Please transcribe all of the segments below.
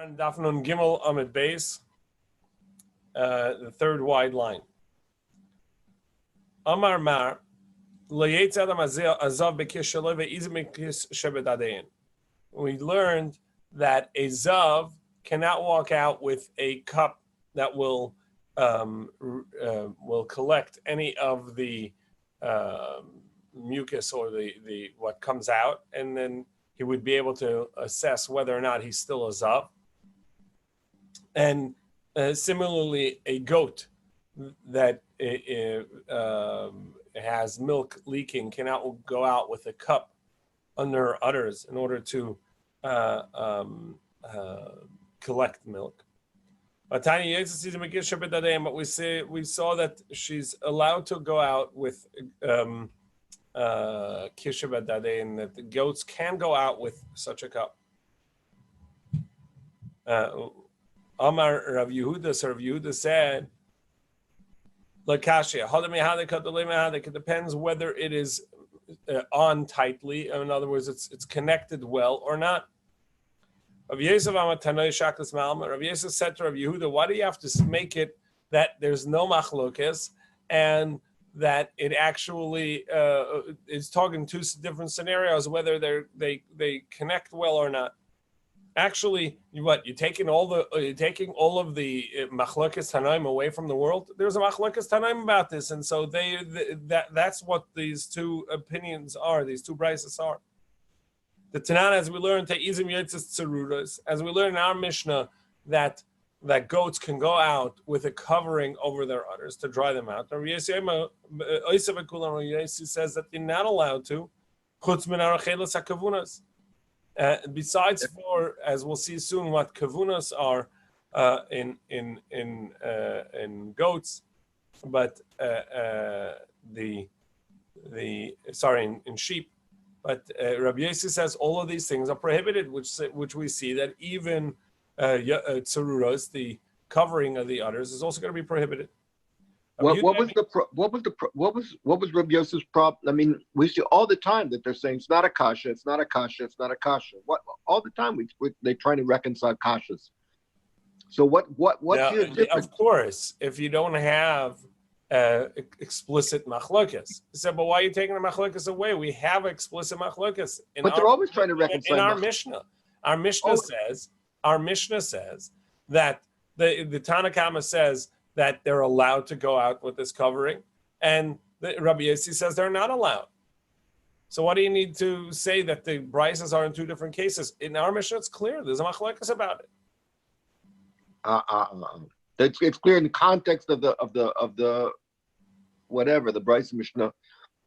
on Daf Gimel Amid Base, the third wide line. Amar Mar, we learned that a Zav cannot walk out with a cup that will collect any of the mucus or the what comes out, and then he would be able to assess whether or not he's still a Zav. And similarly, a goat that has milk leaking cannot go out with a cup under her udders in order to collect milk. But we saw that she's allowed to go out with kisha b'dadei, and that the goats can go out with such a cup. Amar Rav Yehuda, so Rav Yehuda said, Lakashia, it depends whether it is on tightly. In other words, it's connected well or not. Rav Yosef said to Rav Yehuda, why do you have to make it that there's no machlokes and that it actually is talking two different scenarios, whether they connect well or not? Actually, you're taking all of the machlokes tanaim away from the world? There's a machlokes tanaim about this, and so that's what these two opinions are. These two brises are. The Tanan, as we learn, te'izim yotzes tzeruros, as we learn in our Mishnah, that goats can go out with a covering over their udders to dry them out. Rabbi Yossi says that they're not allowed to. Chutz min arachelas hakavunas. Besides for, as we'll see soon, what kavunas are in goats, but in sheep. But Rabbi Yossi says all of these things are prohibited, which we see that even tzeruros, the covering of the udders, is also going to be prohibited. What was Rabbi Yosef's problem? I mean, we see all the time that they're saying it's not a kasha, it's not a kasha, it's not a kasha. What all the time they're trying to reconcile kashas. So what's your difference? Of course, if you don't have explicit machlokes, he said, but why are you taking the machlokes away? We have explicit machlokes. But they're always trying to reconcile. In our Mishnah, our Mishnah says that the Tanna Kama says that they're allowed to go out with this covering, and Rabbi Yossi says they're not allowed. So what do you need to say that the brises are in two different cases? In our Mishnah, it's clear. There's a machlokes about it. It's clear in the context of the whatever the Bryce Mishnah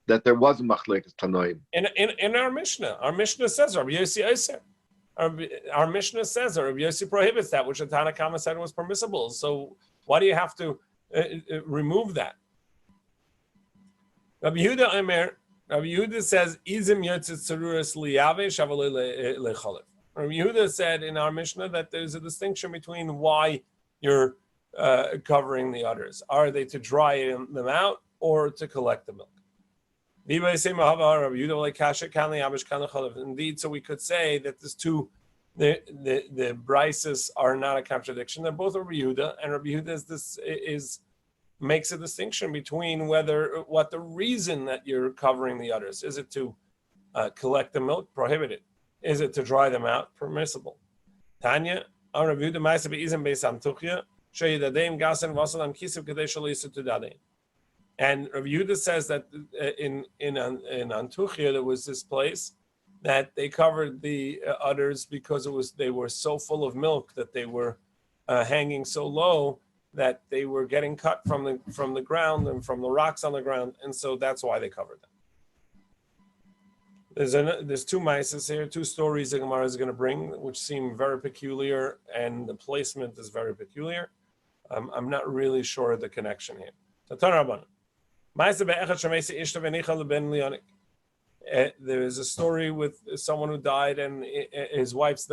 that there was a machlokes tanoim. In our Mishnah says Rabbi Yossi Oser. Our Mishnah says that Rabbi Yossi prohibits that, which the Tanna Kama said was permissible. So why do you have to remove that? Rabbi Yehuda says, "Izim yotzes tzeruros liyave shavalei lecholef." Rabbi Yehuda said in our Mishnah that there's a distinction between why you're covering the udders. Are they to dry them out or to collect the milk? Indeed, so we could say that there's two. The brises are not a contradiction. They're both Rabbi Yehuda, and Rabbi Yehuda makes a distinction between what the reason that you're covering the udders. Is it to collect the milk? Prohibited. Is it to dry them out? Permissible. Tanya, Rabbi Yehuda ma'aseh be'izim be'sam tuchya she'yidadei gasen v'asalam kisiv kadei shalisu tudadei. And Rabbi Yehuda says that in Antuchia there was this place that they covered the udders because they were so full of milk that they were hanging so low that they were getting cut from the ground and from the rocks on the ground, and so that's why they covered them. There's two ma'ases here, two stories the Gemara is going to bring, which seem very peculiar, and the placement is very peculiar. I'm not really sure of the connection here. There is a story with someone who died, and his wife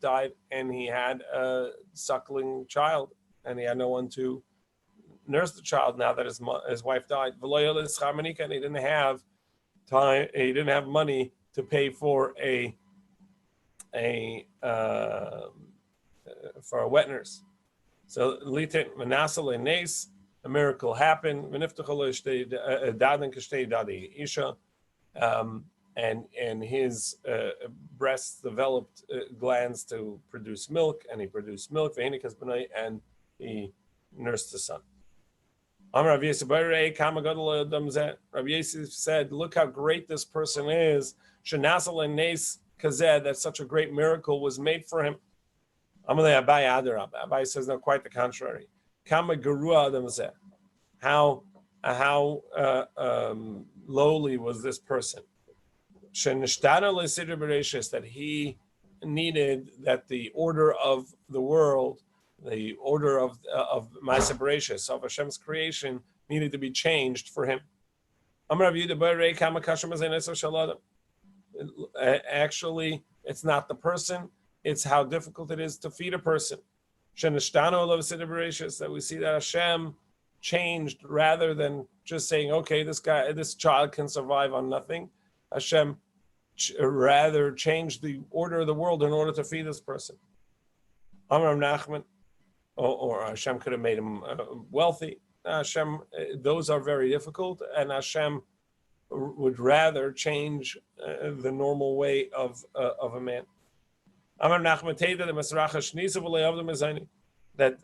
died, and he had a suckling child, and he had no one to nurse the child now that his wife died. And he didn't have time. He didn't have money to pay for a for a wet nurse. So litin Manasseh lenes, a miracle happened. And his breasts developed glands to produce milk, and he produced milk, and he nursed the son. Rabbi Yosef said, look how great this person is. That such a great miracle was made for him. Abai says, no, quite the contrary. How lowly was this person? That he needed that the order of the world, the order of Ma'aseh Bereshis, of Hashem's creation, needed to be changed for him. Actually, it's not the person, it's how difficult it is to feed a person. That we see that Hashem changed rather than just saying, okay, this child can survive on nothing. Hashem rather changed the order of the world in order to feed this person. Amram Nachman, or Hashem could have made him wealthy. Hashem, those are very difficult, and Hashem would rather change the normal way of a man. Amram Nachman Teda the Masracha Shnisa v'le'avdom ezayni, that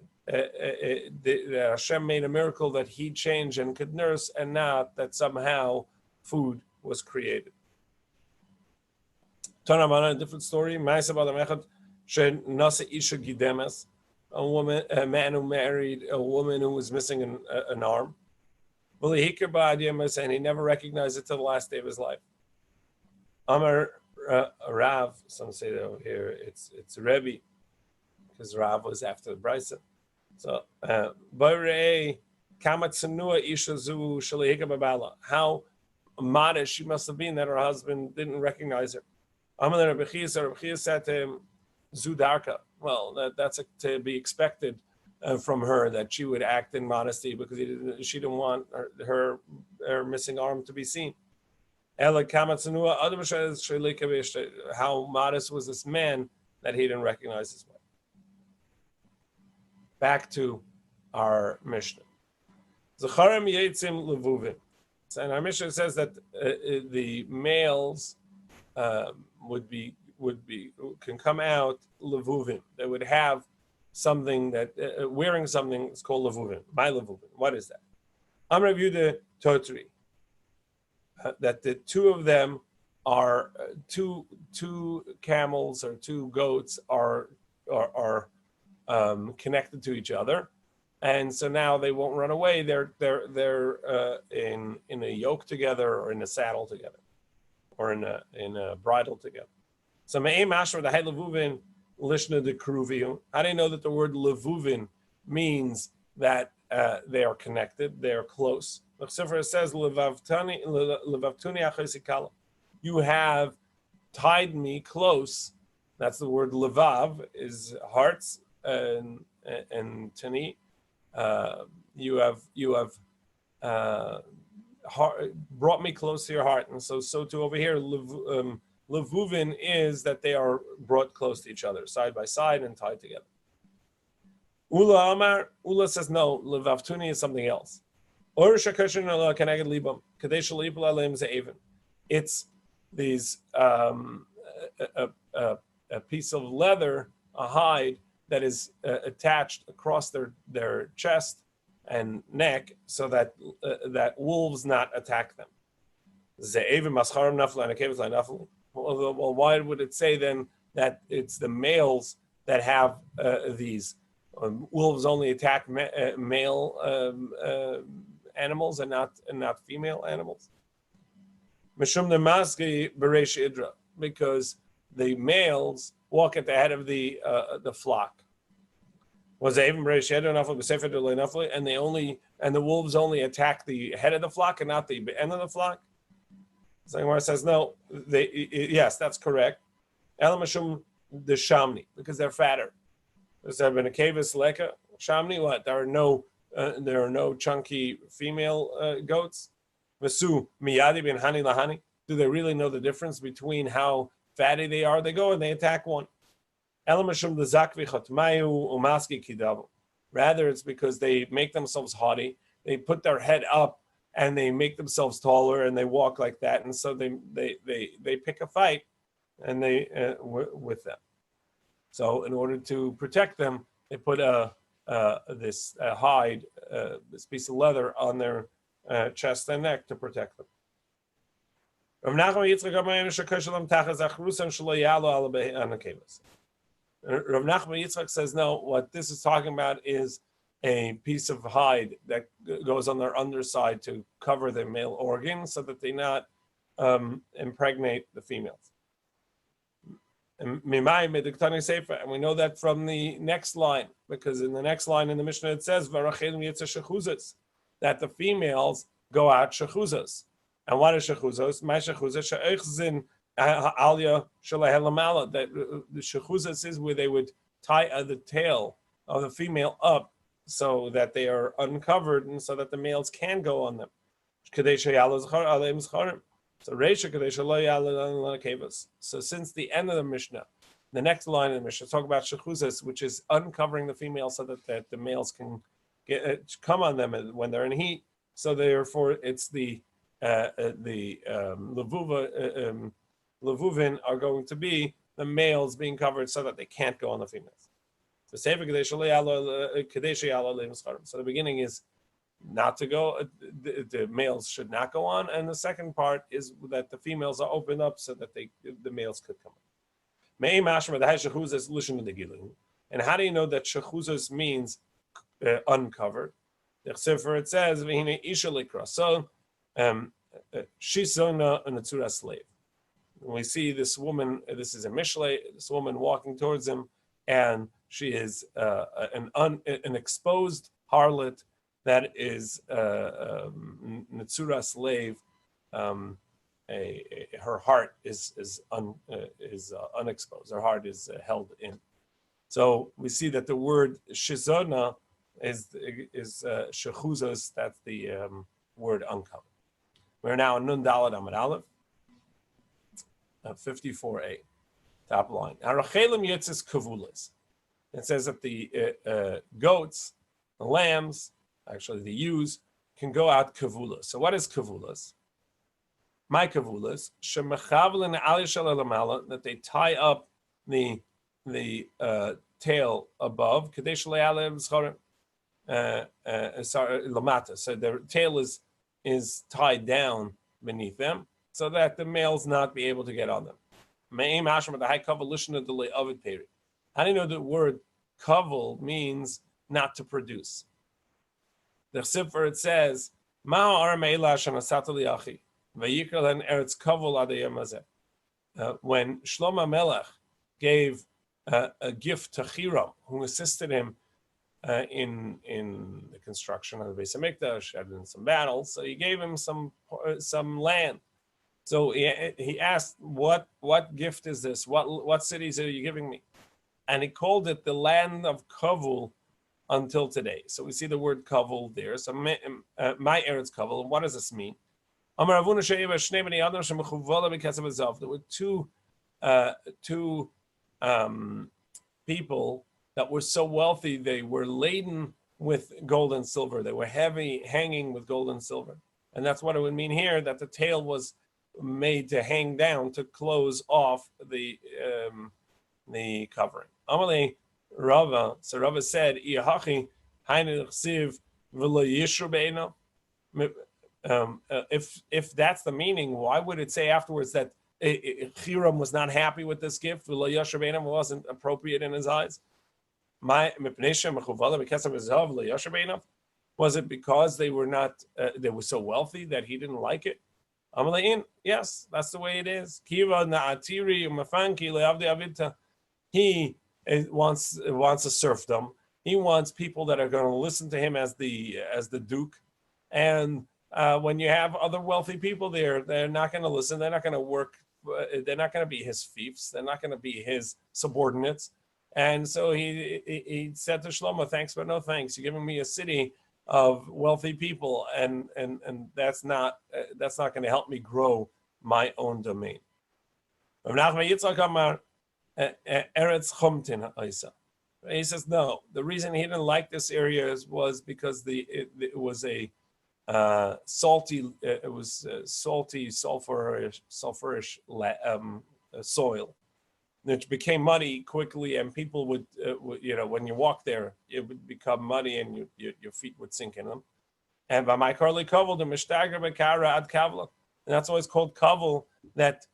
Hashem made a miracle that he changed and could nurse, and not that somehow food was created. A different story. A man who married a woman who was missing an arm, and he never recognized it till the last day of his life. Amar Rav, some say that over here it's Rebbe, because Rav was after the Brisa. So, how modest she must have been that her husband didn't recognize her. Rabbi Tzvi said to him, Zudarka. Well, that's to be expected from her, that she would act in modesty because she didn't want her missing arm to be seen. How modest was this man that he didn't recognize his wife? Back to our Mishnah. Zacharim Yetzim Levuvin. And our Mishnah says that the males can come out levuvin. They would have something that wearing something is called levuvin. My levuvin. What is that? I'm review the Totri. That the two of them are two camels or two goats are connected to each other, and so now they won't run away. They're in a yoke together, or in a saddle together, or in a bridle together. So me'ei mashra the hay levuvin lishna de kruviu. How do you know that the word levuvin means that they are connected, they are close? The Sefer says levavtuni achosikala. You have tied me close. That's the word levav, is hearts, and tani. You have brought me close to your heart, and so too over here. Levuvin is that they are brought close to each other, side by side, and tied together. Ula says no. Levavtuni is something else. It's these a piece of leather, a hide that is attached across their chest and neck, so that wolves not attack them. Well, why would it say then that it's the males that have these? Wolves only attack male animals and not female animals. Because the males walk at the head of the flock. And the wolves only attack the head of the flock and not the end of the flock. So Gemara says no. Yes, that's correct. Elamashum the shamni, because they're fatter. There's been a kavis leka shamni. What? There are no chunky female goats. Masu miyadi bin hani lahani. Do they really know the difference between how fatty they are? They go and they attack one. Rather, it's because they make themselves haughty. They put their head up and they make themselves taller and they walk like that. And so they pick a fight and they with them. So in order to protect them, they put this hide, this piece of leather on their chest and neck to protect them. Rav Nachman Yitzchak says, no, what this is talking about is a piece of hide that goes on their underside to cover their male organs so that they not impregnate the females. And we know that from the next line, because in the next line in the Mishnah it says that the females go out shechuzas. And what is shechuzos? My shechuzas she'echzin alya shalahelamala. That the shechuzas is where they would tie the tail of the female up so that they are uncovered and so that the males can go on them. So So since the end of the Mishnah, the next line of the Mishnah talk about shechuzas, which is uncovering the female so that the males can come on them when they're in heat. So therefore, it's the levuvin are going to be the males being covered so that they can't go on the females. So the beginning is not to go, the males should not go on, and the second part is that the females are opened up so that the males could come on. And how do you know that shechuzos means uncovered? It says, so Shizona and a slave. We see this woman, this is a Mishle, this woman walking towards him, and she is an exposed harlot that is a Netzura slave. Her heart is unexposed. Her heart is held in. So we see that the word shizona is shechuzos. That's the word uncovered. We're now in Nun Daled Amud Aleph, 54a, top line. Harachelim yitzis kavulas. It says that the goats, the lambs, actually the ewes, can go out kavulas. So what is kavulas? My kavulas, shemechavlin alishal elamala, that they tie up the tail above, kadesh le'alev lamata. So their tail is tied down beneath them, so that the males not be able to get on them. How do you know the word kavel means not to produce? The Sifra, it says, when Shlomo Melech gave a gift to Hiram, who assisted him in the construction of the Beis Hamikdash, had in some battles, so he gave him some land. So he asked, what gift is this? What cities are you giving me? And he called it the land of Kavul until today. So we see the word Kavul there. So my Eretz Kavul. And what does this mean? There were two people that were so wealthy, they were laden with gold and silver. They were heavy, hanging with gold and silver. And that's what it would mean here, that the tail was made to hang down to close off the covering. Amalei Rava, so Rava said, if that's the meaning, why would it say afterwards that Hiram was not happy with this gift? Wasn't appropriate in his eyes. Was it because they were not? They were so wealthy that he didn't like it? Yes, that's the way it is. He wants a serfdom. He wants people that are going to listen to him as the duke. And when you have other wealthy people there, they're not going to listen. They're not going to work. They're not going to be his fiefs. They're not going to be his subordinates. And so he said to Shlomo, "Thanks, but no thanks. You're giving me a city of wealthy people, and that's not going to help me grow my own domain." Eretz Chomtin Isa. He says no. The reason he didn't like this area was because it was a salty, sulfurish soil, which became muddy quickly, and people would, when you walk there, it would become muddy, and your feet would sink in them. And by my Karli Kovel, the Mishtagra Bekara Ad Kavla, and that's always called Kovel. That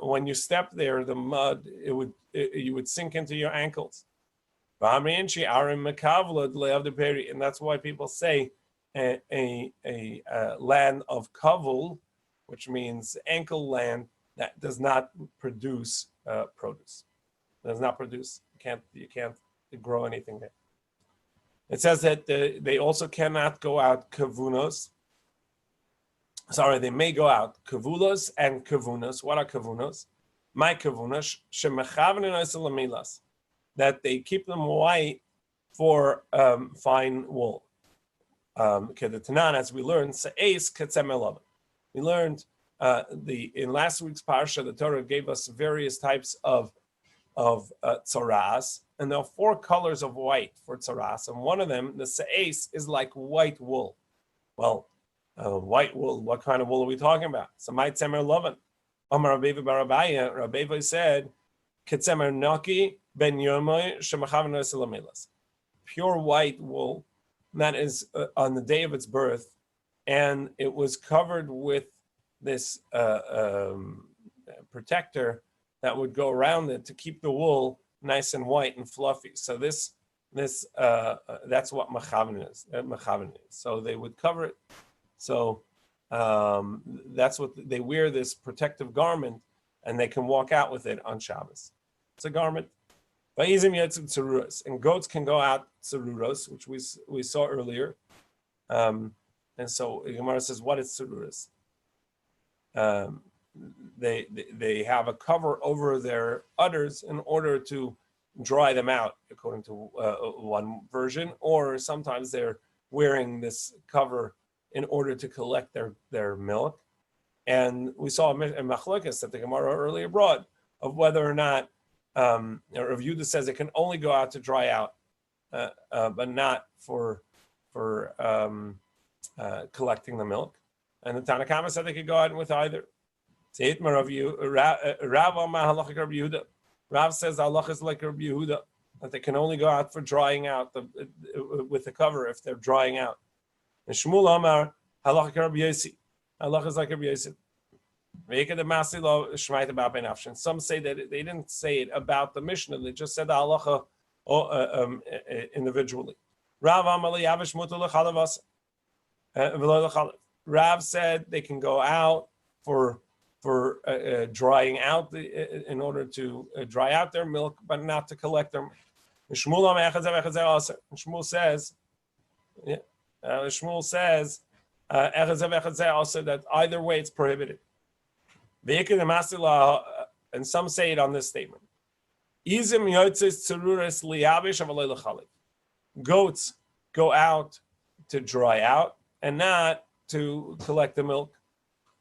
when you step there, the mud you would sink into your ankles. And that's why people say a land of Kovel, which means ankle land, that does not produce produce. Does not produce. You can't grow anything there. It says that they also cannot go out kavunos. Sorry, they may go out kavulos and kavunos. What are kavunos? My kavunos shemechavnin that they keep them white for fine wool. As we learned, we learned in last week's parsha, the Torah gave us various types of tzaras, and there are 4 colors of white for tzaras, and one of them, the se'es, is like white wool. Well, white wool, what kind of wool are we talking about? So my tzemer loven. Amar Rabbi Barabaya, Rabbi said, ketzemer naki ben yomoy shemachavna selamilas. Pure white wool, that is on the day of its birth, and it was covered with this protector that would go around it to keep the wool nice and white and fluffy. So that's what machavin is. So they would cover it. So that's what they wear, this protective garment, and they can walk out with it on Shabbos. It's a garment. And goats can go out tzeruros, which we saw earlier. And so Gemara says, what is tzeruros? They have a cover over their udders in order to dry them out, according to one version, or sometimes they're wearing this cover in order to collect their milk. And we saw a machlokes that the Gemara earlier brought of whether or not Rav Yehuda says it can only go out to dry out, but not for collecting the milk. And the Tanna Kama said they could go out with either. Rav says Allah is like Rabbi Yehuda, that they can only go out for drying out with the cover if they're drying out. And Shmuel Amar halach Rabbi Yosi, Allah is like Rabbi Yosi. Some say that they didn't say it about the Mishnah; they just said the halacha individually. Rav said they can go out for drying out in order to dry out their milk, but not to collect them. Shmuel says also that either way it's prohibited. And some say it on this statement. Goats go out to dry out and not to collect the milk.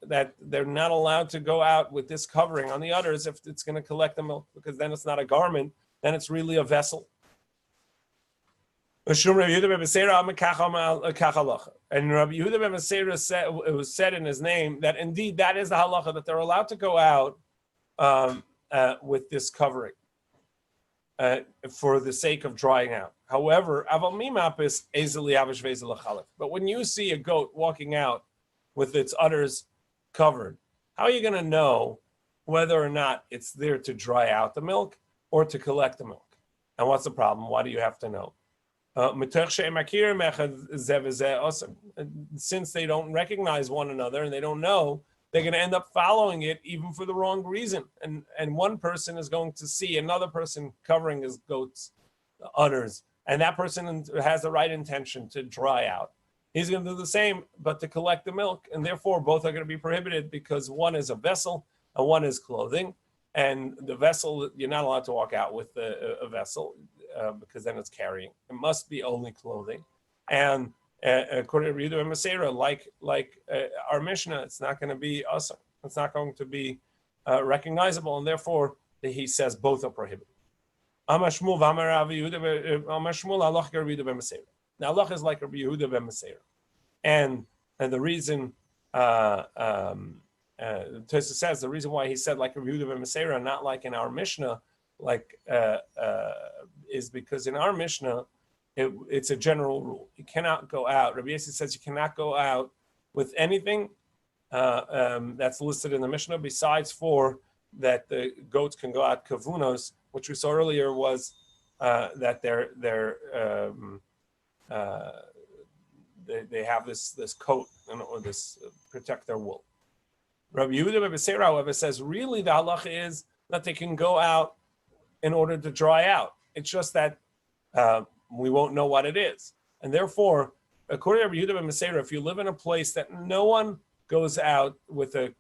That they're not allowed to go out with this covering on the udders if it's going to collect the milk, because then it's not a garment, then it's really a vessel. And Rabbi Yehuda ben Beseira said, it was said in his name that indeed that is the halacha, that they're allowed to go out with this covering for the sake of drying out. However, but when you see a goat walking out with its udders covered, how are you going to know whether or not it's there to dry out the milk or to collect the milk? And what's the problem? Why do you have to know? Since they don't recognize one another and they don't know, they're going to end up following it even for the wrong reason. And one person is going to see another person covering his goat's udders, and that person has the right intention to dry out. He's going to do the same, but to collect the milk, and therefore both are going to be prohibited, because one is a vessel and one is clothing. And the vessel, you're not allowed to walk out with a vessel because then it's carrying. It must be only clothing. And according to Yehuda and Masera, like our Mishnah, it's not going to be awesome. It's not going to be recognizable, and therefore that he says both are prohibited. Amar Shmuel v'amar Rav Yehuda Amar Shmuel halacha Rabbi Yehuda ben Meseira. Now halacha is like Rabbi Yehuda ben Meseira, and the reason Tues says the reason why he said like Rabbi Yehuda ben Meseira, not like in our Mishnah, is because in our Mishnah it's a general rule. You cannot go out. Rabbi Yossi says you cannot go out with anything that's listed in the Mishnah besides for that the goats can go out kavunos, which we saw earlier was that they have this coat or this protect their wool. Rabbi Yehuda ben Meseira, however, says really the halacha is that they can go out in order to dry out. It's just that we won't know what it is, and therefore, according to Rabbi Yehuda ben Meseira, if you live in a place that no one goes out with a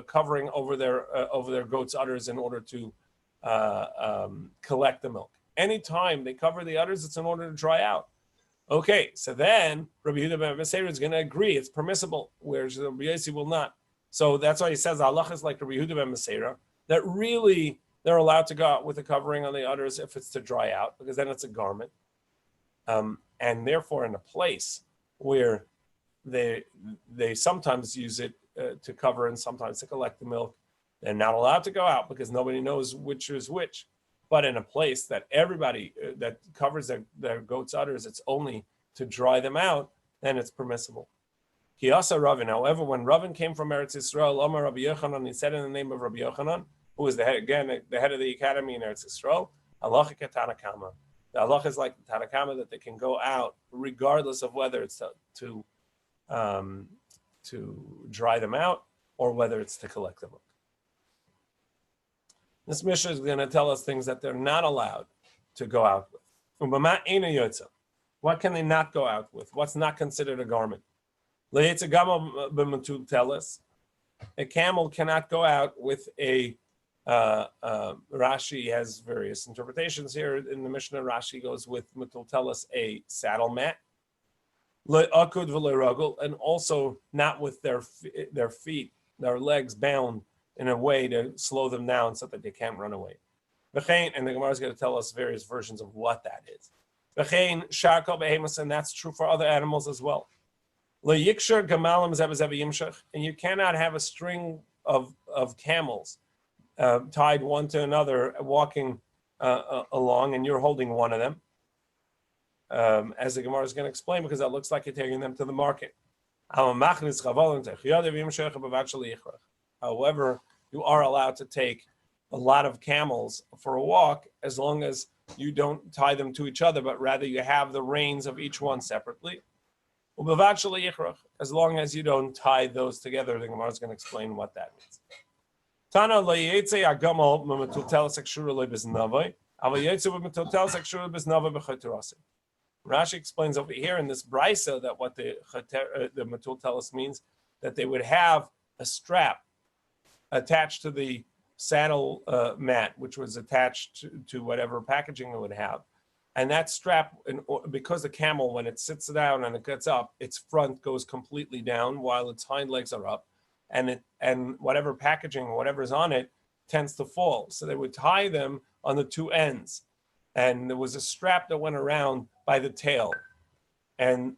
covering over their goats' udders in order to collect the milk. Anytime they cover the udders, it's in order to dry out. Okay, so then Rabbi Yehuda ben Meseira is going to agree it's permissible, whereas Rabbi Yossi will not. So that's why he says Allah is like Rabbi Yehuda ben Meseira, that really they're allowed to go out with a covering on the udders if it's to dry out, because then it's a garment. And therefore, in a place where they sometimes use it to cover and sometimes to collect the milk, they're not allowed to go out because nobody knows which is which. But in a place that everybody that covers their goats' udders, it's only to dry them out, then it's permissible. Kiyasa Ravin. However, when Ravin came from Eretz Yisrael, Omar Rabbi Yochanan, he said in the name of Rabbi Yochanan, who is the head of the academy in Eretz Yisrael, halacha ketanakama. The halacha is like the Tanakama that they can go out regardless of whether it's to dry them out or whether it's to collect them. This Mishnah is going to tell us things that they're not allowed to go out with. What can they not go out with? What's not considered a garment? A camel cannot go out with a Rashi has various interpretations here. In the Mishnah, Rashi goes with metultelis, a saddle mat, and also not with their feet, their legs bound in a way to slow them down so that they can't run away. And the Gemara is going to tell us various versions of what that is. And that's true for other animals as well. And you cannot have a string of camels tied one to another, walking along, and you're holding one of them, as the Gemara is going to explain, because that looks like you're taking them to the market. However, you are allowed to take a lot of camels for a walk as long as you don't tie them to each other, but rather you have the reins of each one separately. As long as you don't tie those together, the Gemara is going to explain what that means. Rashi explains over here in this brisa that what the metultelis means, that they would have a strap attached to the saddle mat, which was attached to whatever packaging it would have. And that strap, because the camel, when it sits down and it gets up, its front goes completely down while its hind legs are up. And whatever packaging, whatever's on it, tends to fall. So they would tie them on the two ends. And there was a strap that went around by the tail. And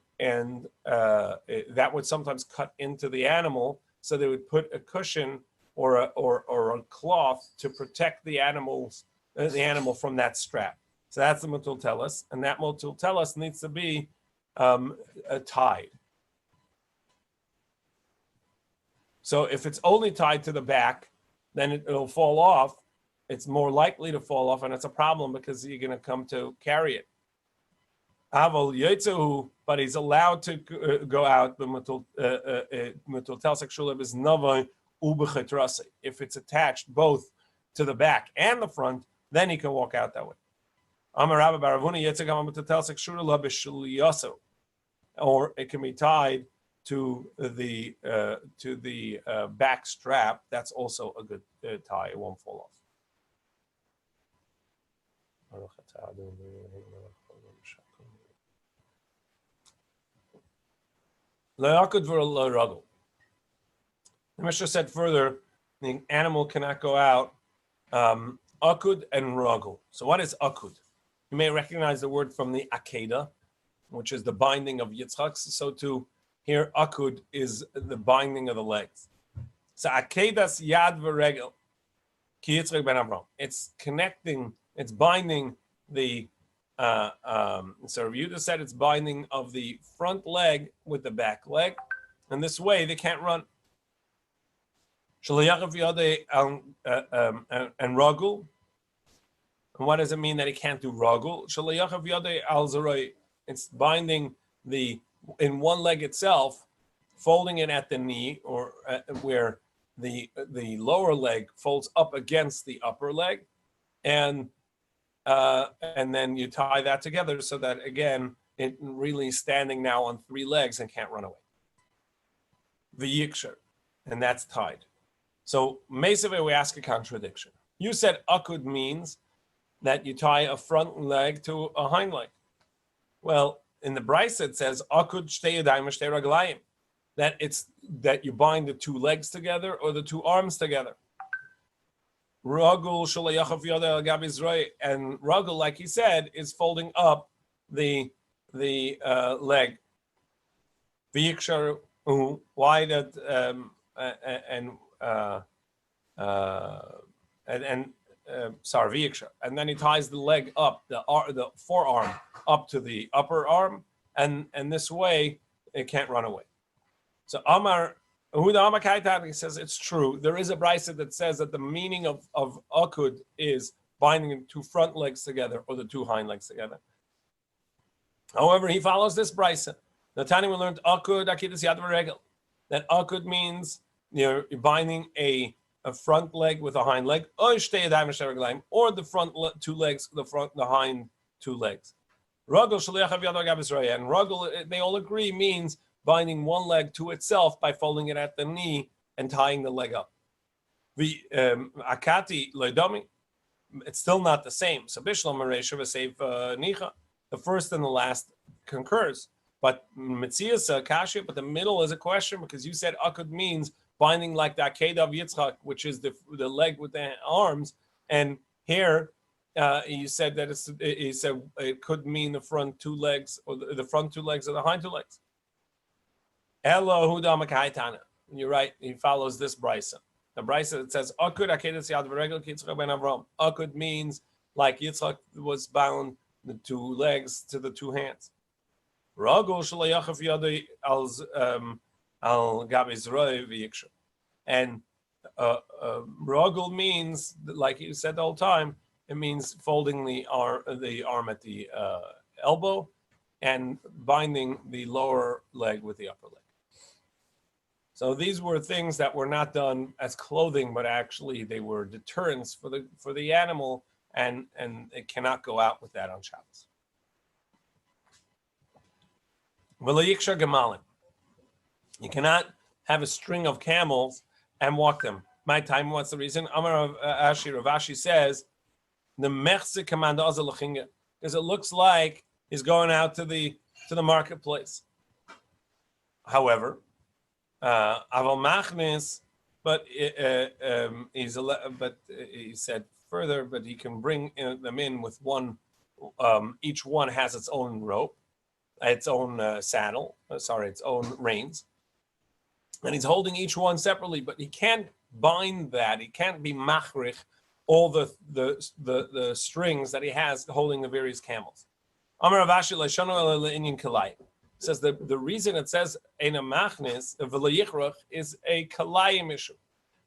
that would sometimes cut into the animal. So they would put a cushion or a cloth to protect the animal from that strap. So that's the metultelis, and that metultelis needs to be tied. So if it's only tied to the back, then it'll fall off. It's more likely to fall off, and it's a problem because you're going to come to carry it. But he's allowed to go out. If it's attached both to the back and the front, then he can walk out that way. Or it can be tied to the back strap. That's also a good tie. It won't fall off. The Mishnah said further, the animal cannot go out akud and ragul. So what is akud? You may recognize the word from the akeda, which is the binding of Yitzchak. So too, here akud is the binding of the legs. So akedas yad v'regel ki Yitzchak ben Avram. It's connecting, it's binding the, so Yehuda said it's binding of the front leg with the back leg. And this way they can't run. And ragul. And what does it mean that he can't do ragul? It's binding in one leg itself, folding it at the knee, or where the lower leg folds up against the upper leg, and then you tie that together so that again it really standing now on three legs and can't run away. V'yiksher, and that's tied. So Mesave, we ask a contradiction. You said akud means that you tie a front leg to a hind leg. Well, in the Brisa it says akud shtei yadayim shtei raglayim, that you bind the two legs together or the two arms together. Ragul shalayachav yada gabi zroy, and ragul, like he said, is folding up the leg. V'yiksharu, why that V'yiksha, and then he ties the leg up, the forearm up to the upper arm, and this way it can't run away. So Amar Yehuda Amar Kaitan, he says it's true. There is a brisa that says that the meaning of akud is binding the two front legs together or the two hind legs together. However, he follows this brisa. The Tani we learned akud akidas yad v'regel, that akud means you're binding a front leg with a hind leg, or the front two legs, the hind two legs. And ragul, they all agree, means binding one leg to itself by folding it at the knee and tying the leg up. Akati loidomi, it's still not the same. So bishlam maresha v'seif nicha, the first and the last concurs. But mitzias kasha, but the middle is a question, because you said akud means binding like the akeda of Yitzchak, which is the leg with the arms, and here you said that it could mean the front two legs, or the front two legs or the hind two legs. Elo huda makaitana. You're right. He follows this brisa. The brisa that says akud akedas yad v'regel ki Yitzchak ben Avram. Akud means like Yitzchak was bound the two legs to the two hands. Ragul shalayachav yadei al gabi zroy v'yiksha. And ragul means, like you said the whole time, it means folding the arm at the elbow and binding the lower leg with the upper leg. So these were things that were not done as clothing, but actually they were deterrents for the animal, and it cannot go out with that on Shabbos. V'layiksha gemalin. You cannot have a string of camels and walk them. My time, what's the reason? Amar Rav Ashi says, the mechse command azalachinga, because it looks like he's going out to the marketplace. However, aval machnis, but he said further, but he can bring them in with one. Each one has its own rope, its own saddle. Its own reins, and he's holding each one separately. But he can't bind that. He can't be machrich all the strings that he has holding the various camels. Amar Rav Ashi leishanu le'inyan kalai says the reason it says eina machnis v'layichrach is a kalayim issue.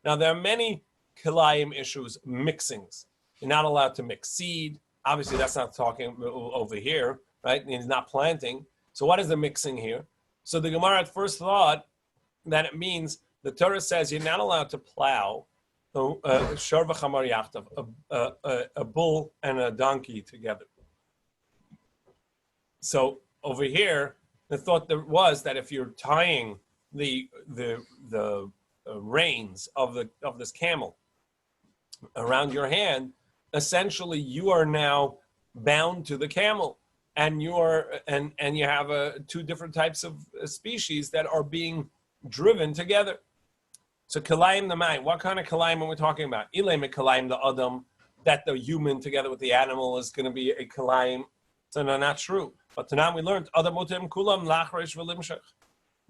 Now there are many kalayim issues, mixings. You're not allowed to mix seed. Obviously, that's not talking over here, right? He's not planting. So what is the mixing here? So the Gemara at first thought that it means the Torah says you're not allowed to plow a bull and a donkey together. So over here, the thought there was that if you're tying the reins of this camel around your hand, essentially you are now bound to the camel, and you have two different types of species that are being driven together. So kalayim the mind. What kind of kalayim are we talking about? Ilay kalayim the adam. that the human together with the animal is going to be a kalayim. So no, not true. But tonight we learned other mutim kulam lachresh v'limshach,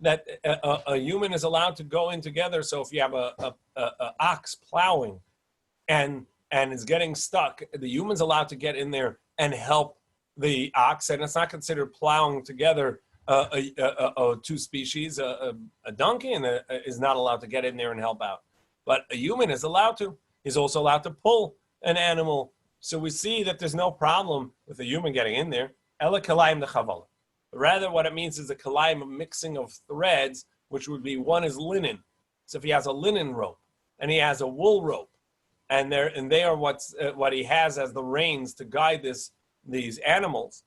that a human is allowed to go in together. So if you have a ox plowing and is getting stuck, the human's allowed to get in there and help the ox, and it's not considered plowing together two species. A donkey is not allowed to get in there and help out, but a human is allowed to. He's also allowed to pull an animal. So we see that there's no problem with a human getting in there. Ela kalayim dechavala. Rather, what it means is a kalayim, a mixing of threads, which would be one is linen. So if he has a linen rope and he has a wool rope, and they are what he has as the reins to guide these animals,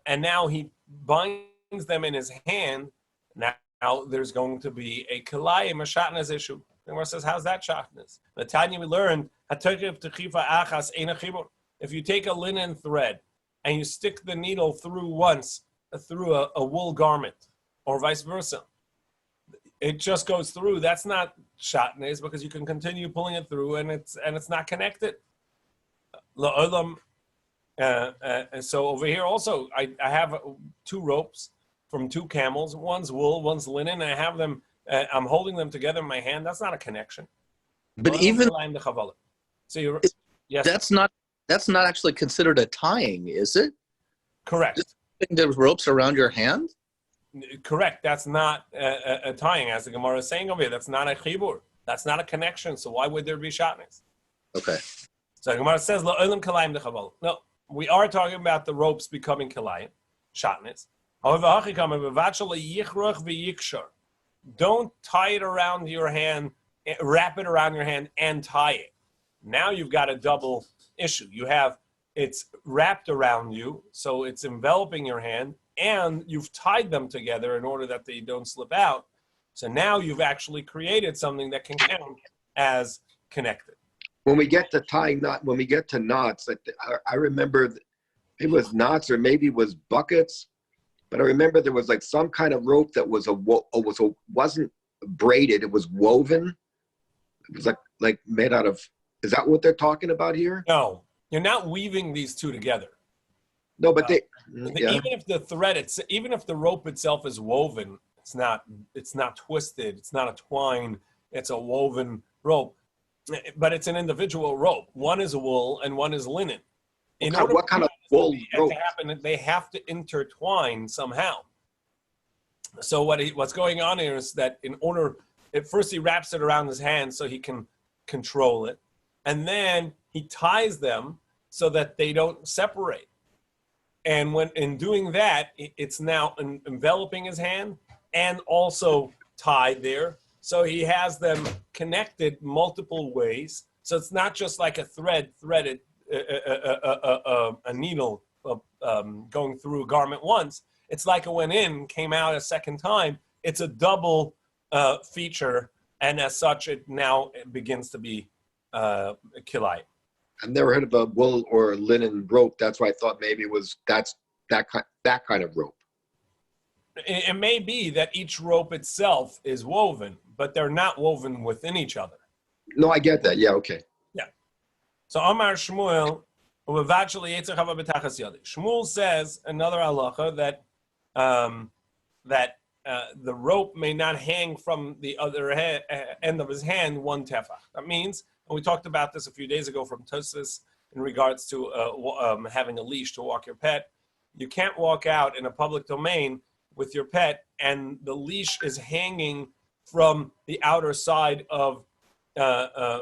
and now he binds them in his hand. Now there's going to be a kalayim, a shatnez issue. The Gemara says, how's that shatnez? The Tanya we learned, if you take a linen thread and you stick the needle through once through a wool garment, or vice versa, it just goes through. That's not shatnez, because you can continue pulling it through, and it's not connected. And so over here also, I have two ropes from two camels. One's wool, one's linen, and I have them. I'm holding them together in my hand. That's not a connection. But even so, yes, that's not actually considered a tying, is it? Correct. Just putting the ropes around your hand. Correct. That's not a tying, as the Gemara is saying over here. That's not a chibur. That's not a connection. So why would there be shatnez? Okay. So the Gemara says, no, we are talking about the ropes becoming kalayim, shatnez. However, don't tie it around your hand, wrap it around your hand and tie it. Now you've got a double issue. It's wrapped around you, so it's enveloping your hand, and you've tied them together in order that they don't slip out. So now you've actually created something that can count as connected. When we get to tying when we get to knots, I remember it was knots or maybe it was buckets, but I remember there was like some kind of rope that wasn't braided. It was woven. It was like made out of. Is that what they're talking about here? No, you're not weaving these two together. No, but even if the thread, even if the rope itself is woven, it's not twisted. It's not a twine. It's a woven rope, but it's an individual rope. One is wool and one is linen. What kind of wool rope? To happen, they have to intertwine somehow. So what's going on here is that at first he wraps it around his hand so he can control it, and then he ties them so that they don't separate. And when in doing that, it's now enveloping his hand and also tied there. So he has them connected multiple ways. So it's not just like a threaded a needle going through a garment once. It's like it went in, came out a second time. It's a double feature, and as such, it begins to be kilai. I've never heard of a wool or linen rope. That's why I thought maybe that's that kind of rope. It may be that each rope itself is woven, but they're not woven within each other. No, I get that. Yeah, okay. Yeah. So Amar Shmuel, Shmuel says another halacha that the rope may not hang from the other end of his hand one tefach. That means, and we talked about this a few days ago from Tues in regards to having a leash to walk your pet. You can't walk out in a public domain with your pet and the leash is hanging from the outer side of the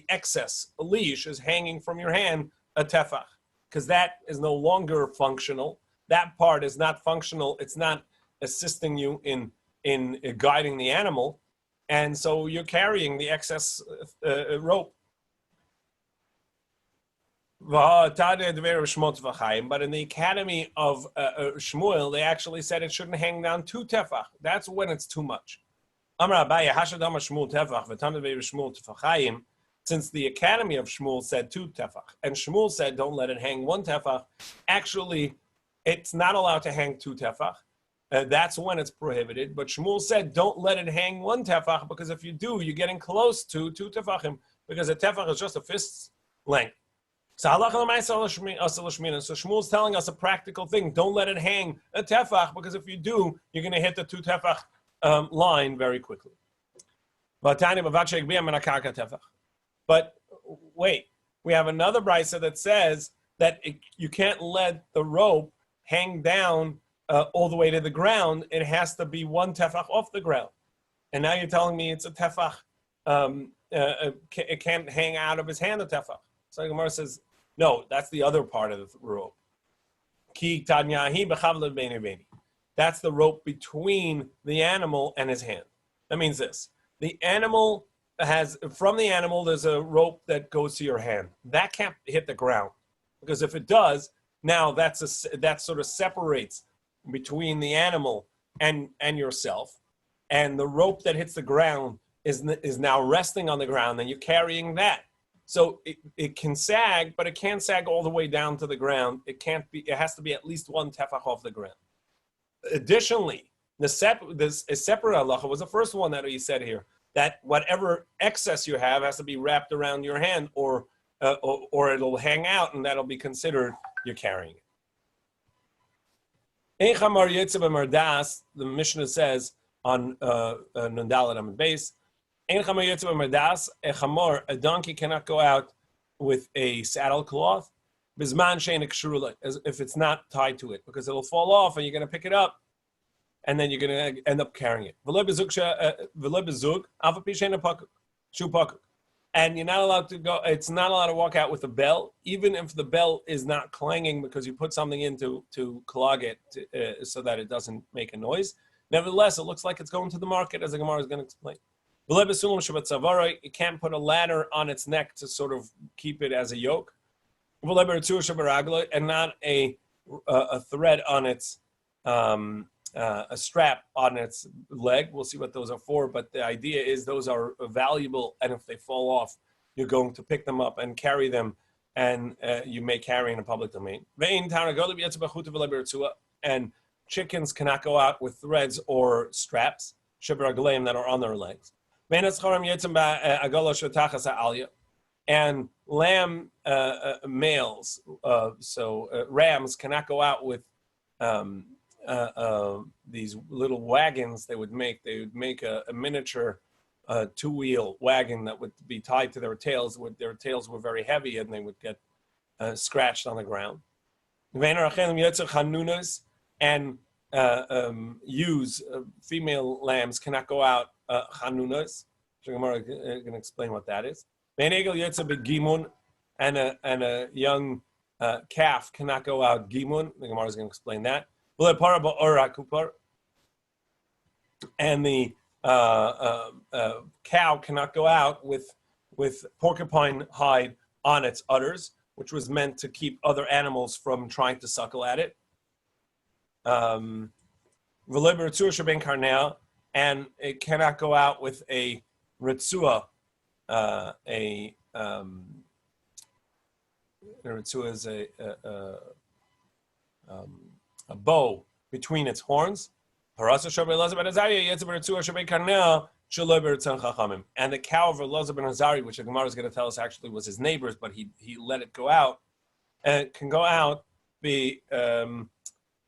excess leash is hanging from your hand a tefach, because that is no longer functional. That part is not functional. It's not assisting you in guiding the animal, and so you're carrying the excess rope. But in the Academy of Shmuel, they actually said it shouldn't hang down two tefach. That's when it's too much. Since the Academy of Shmuel said two tefach, and Shmuel said don't let it hang one tefach, actually, it's not allowed to hang two tefach. That's when it's prohibited. But Shmuel said don't let it hang one tefach, because if you do, you're getting close to two tefachim. because a tefach is just a fist's length. So Shmuel's telling us a practical thing. Don't let it hang a tefach, because if you do, you're going to hit the 2 tefach line very quickly. But wait, we have another brisa that says that you can't let the rope hang down all the way to the ground. It has to be 1 tefach off the ground. And now you're telling me it's a tefach. It can't hang out of his hand, a tefach. So the Gemara says, no, that's the other part of the rope. That's the rope between the animal and his hand. That means this. The animal from the animal, there's a rope that goes to your hand. That can't hit the ground. Because if it does, now that sort of separates between the animal and yourself. And the rope that hits the ground is now resting on the ground, and you're carrying that. So it can sag, but it can't sag all the way down to the ground. It has to be at least 1 tefach off the ground. Additionally, a separate halacha was the first one that he said here, that whatever excess you have has to be wrapped around your hand, or it'll hang out, and that'll be considered you're carrying it. The Mishnah says on Nundalat Amud Beis, a donkey cannot go out with a saddle cloth as if it's not tied to it, because it'll fall off and you're going to pick it up and then you're going to end up carrying it. And you're not allowed to go, it's not allowed to walk out with a bell, even if the bell is not clanging because you put something in to clog it so that it doesn't make a noise. Nevertheless, it looks like it's going to the market, as the Gemara is going to explain. You can't put a ladder on its neck to sort of keep it as a yoke. And not a thread on its, a strap on its leg. We'll see what those are for, but the idea is those are valuable, and if they fall off, you're going to pick them up and carry them, and you may carry in a public domain. And chickens cannot go out with threads or straps that are on their legs. And lamb males, rams cannot go out with these little wagons they would make. They would make a miniature 2-wheel wagon that would be tied to their tails. Their tails were very heavy and they would get scratched on the ground. And ewes, female lambs cannot go out chanunas. Gemara going to explain what that is. And a young calf cannot go out gimun. The Gemara is going to explain that. And the cow cannot go out with porcupine hide on its udders, which was meant to keep other animals from trying to suckle at it. And it cannot go out with a ritzua, a ritzua is a bow between its horns. And the cow of Elazar ben Azari, which the Gemara is going to tell us actually was his neighbor's, but he let it go out, and it can go out,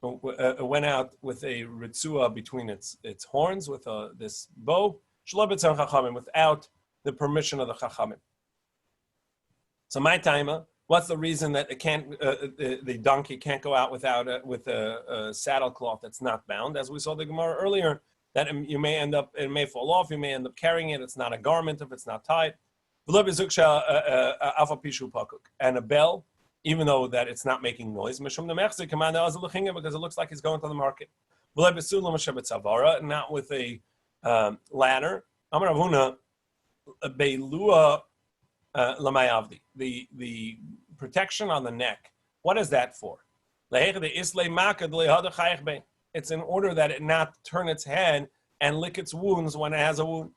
went out with a ritzua between its horns with this bow, without the permission of the chachamim. So my timer, what's the reason that it can't? The donkey can't go out with a saddle cloth that's not bound? As we saw the Gemara earlier, that it may fall off. You may end up carrying it. It's not a garment if it's not tied. And a bell, even though that it's not making noise, because it looks like he's going to the market. Not with a ladder. The protection on the neck. What is that for? It's in order that it not turn its head and lick its wounds when it has a wound.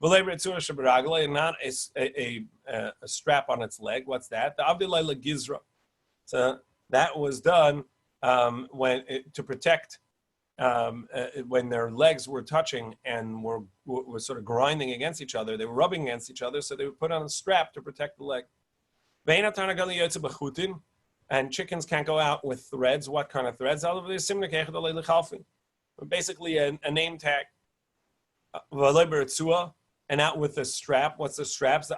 And not a strap on its leg. What's that? The Abdullah Gizra. So that was done to protect when their legs were touching and were sort of grinding against each other, they were rubbing against each other, so they would put on a strap to protect the leg. And chickens can't go out with threads. What kind of threads? Basically a name tag. And out with a strap. What's the straps?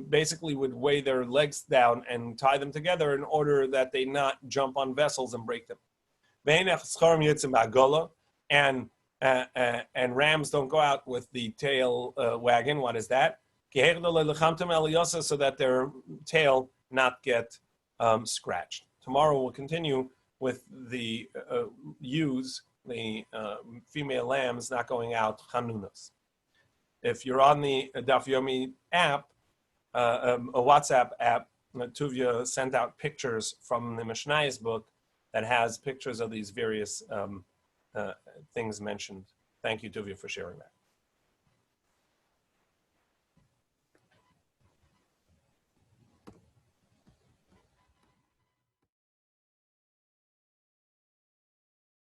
Basically would weigh their legs down and tie them together in order that they not jump on vessels and break them. And rams don't go out with the tail wagging. What is that? So that their tail not get scratched. Tomorrow we'll continue with the ewes, the female lambs not going out chanunas. If you're on the Daf Yomi app, a WhatsApp app, Tuvia sent out pictures from the Mishnayos book that has pictures of these various things mentioned. Thank you, Tuvia, for sharing that.